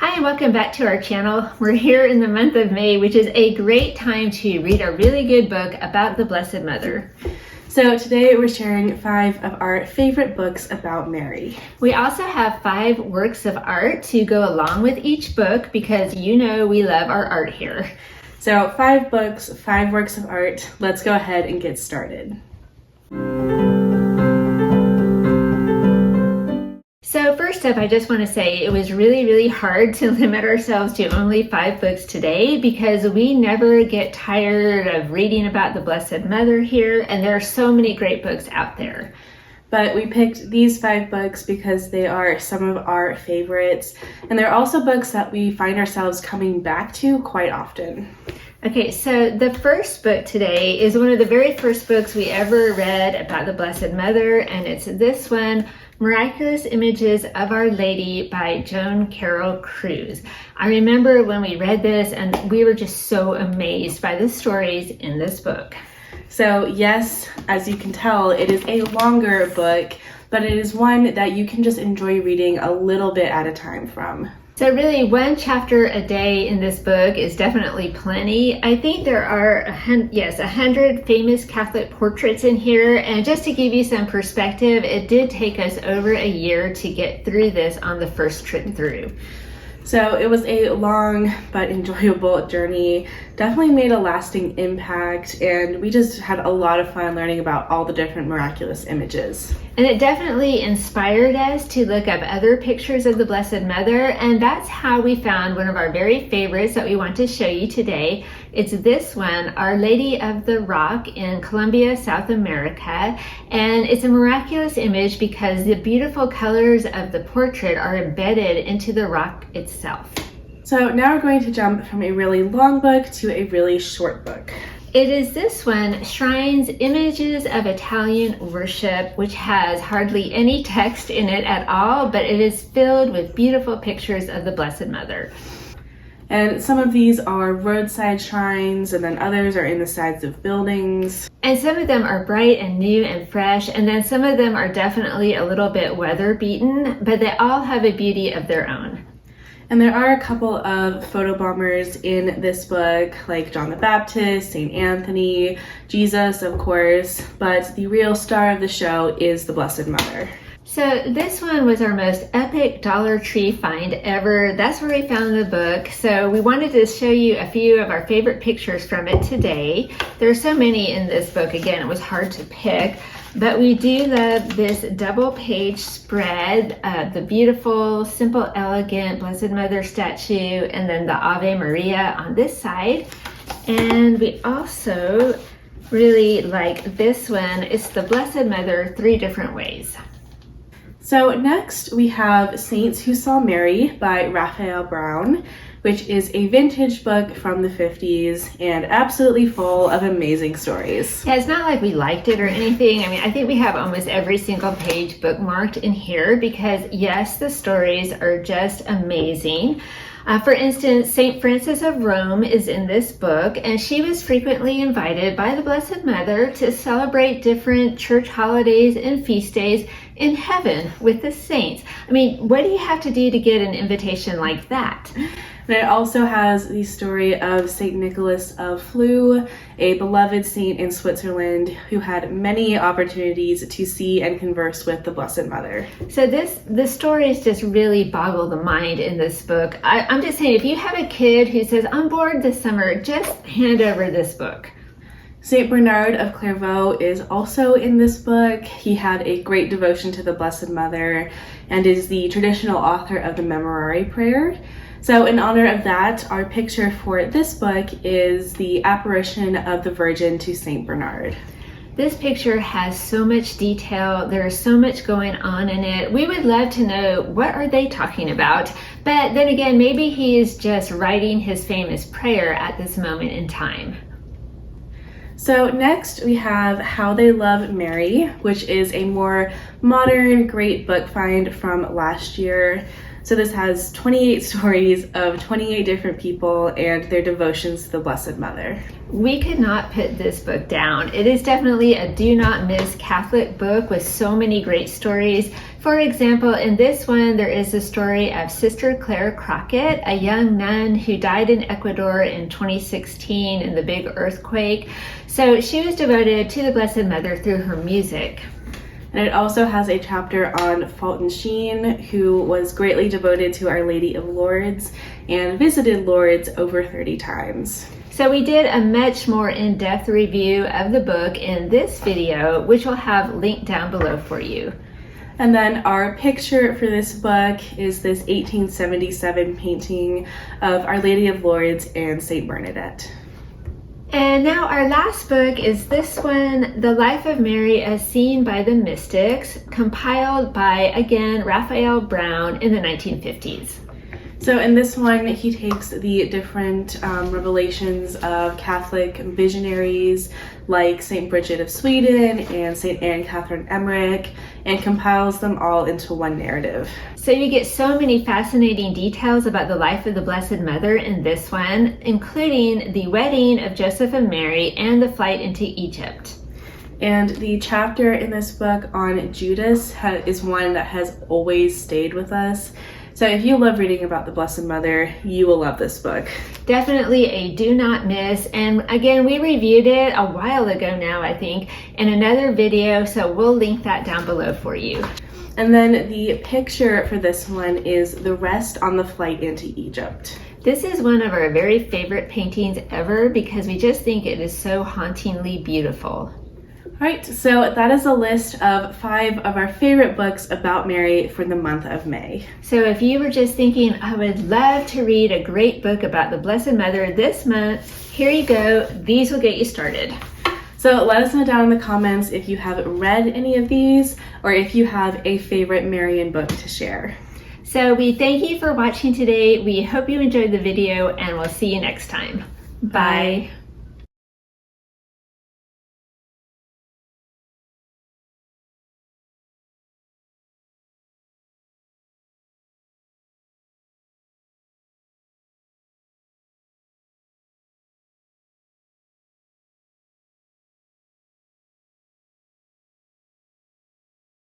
Hi and welcome back to our channel. We're here in the month of May, which is a great time to read a really good book about the Blessed Mother. So today we're sharing 5 of our favorite books about Mary. We also have 5 works of art to go along with each book because you know we love our art here. So 5 books, 5 works of art. Let's go ahead and get started. So first up, I just want to say it was really hard to limit ourselves to only 5 books today because we never get tired of reading about the Blessed Mother here, and there are so many great books out there. But we picked these 5 books because they are some of our favorites, and they're also books that we find ourselves coming back to quite often. Okay, so the first book today is one of the very first books we ever read about the Blessed Mother, and it's this one, Miraculous Images of Our Lady by Joan Carroll Cruz. I remember when we read this and we were just so amazed by the stories in this book. So yes, as you can tell, it is a longer book, but it is one that you can just enjoy reading a little bit at a time from. So really, 1 chapter a day in this book is definitely plenty. I think there are 100 famous Catholic portraits in here, and just to give you some perspective, it did take us over a year to get through this on the first trip through. So it was a long but enjoyable journey, definitely made a lasting impact, and we just had a lot of fun learning about all the different miraculous images. And it definitely inspired us to look up other pictures of the Blessed Mother, and that's how we found one of our very favorites that we want to show you today. It's this one, Our Lady of the Rock in Colombia, South America, and it's a miraculous image because the beautiful colors of the portrait are embedded into the rock itself. So now we're going to jump from a really long book to a really short book. It is this one, Shrines, Images of Italian Worship, which has hardly any text in it at all, but it is filled with beautiful pictures of the Blessed Mother. And some of these are roadside shrines, and then others are in the sides of buildings. And some of them are bright and new and fresh, and then some of them are definitely a little bit weather beaten, but they all have a beauty of their own. And there are a couple of photobombers in this book, like John the Baptist, St. Anthony, Jesus, of course, but the real star of the show is the Blessed Mother. So this one was our most epic Dollar Tree find ever. That's where we found the book. So we wanted to show you a few of our favorite pictures from it today. There are so many in this book. Again, it was hard to pick, but we do love this double page spread, the beautiful, simple, elegant Blessed Mother statue, and then the Ave Maria on this side. And we also really like this one. It's the Blessed Mother 3 different ways. So next we have Saints Who Saw Mary by Raphael Brown, which is a vintage book from the 50s and absolutely full of amazing stories. Yeah, it's not like we liked it or anything. I mean, I think we have almost every single page bookmarked in here because yes, the stories are just amazing. For instance, St. Frances of Rome is in this book, and she was frequently invited by the Blessed Mother to celebrate different church holidays and feast days in heaven with the saints. I mean, what do you have to do to get an invitation like that? And it also has the story of St. Nicholas of Flue, a beloved saint in Switzerland who had many opportunities to see and converse with the Blessed Mother. So the stories just really boggle the mind in this book. I'm just saying, if you have a kid who says, I'm bored this summer, just hand over this book. St. Bernard of Clairvaux is also in this book. He had a great devotion to the Blessed Mother and is the traditional author of the Memorare prayer. So in honor of that, our picture for this book is the apparition of the Virgin to St. Bernard. This picture has so much detail. There's so much going on in it. We would love to know, what are they talking about? But then again, maybe he is just writing his famous prayer at this moment in time. So next we have How They Love Mary, which is a more modern, great book find from last year. So this has 28 stories of 28 different people and their devotions to the Blessed Mother. We could not put this book down. It is definitely a do not miss Catholic book with so many great stories For example, in this one, there is the story of Sister Clara Crockett, a young nun who died in Ecuador in 2016 in the big earthquake. So she was devoted to the Blessed Mother through her music. And it also has a chapter on Fulton Sheen, who was greatly devoted to Our Lady of Lourdes and visited Lourdes over 30 times. So we did a much more in-depth review of the book in this video, which we'll have linked down below for you. And then our picture for this book is this 1877 painting of Our Lady of Lourdes and Saint Bernadette. And now our last book is this one, The Life of Mary as Seen by the Mystics, compiled by, again, Raphael Brown in the 1950s. So in this one, he takes the different revelations of Catholic visionaries like St. Bridget of Sweden and St. Anne Catherine Emmerich and compiles them all into one narrative. So you get so many fascinating details about the life of the Blessed Mother in this one, including the wedding of Joseph and Mary and the flight into Egypt. And the chapter in this book on Judas is one that has always stayed with us. So if you love reading about the Blessed Mother, you will love this book. Definitely a do not miss. And again, we reviewed it a while ago now, I think, in another video, so we'll link that down below for you. And then the picture for this one is the rest on the flight into Egypt. This is one of our very favorite paintings ever because we just think it is so hauntingly beautiful. All right, so that is a list of 5 of our favorite books about Mary for the month of May. So if you were just thinking, I would love to read a great book about the Blessed Mother this month, here you go. These will get you started. So let us know down in the comments if you have read any of these or if you have a favorite Marian book to share. So we thank you for watching today. We hope you enjoyed the video and we'll see you next time. Bye.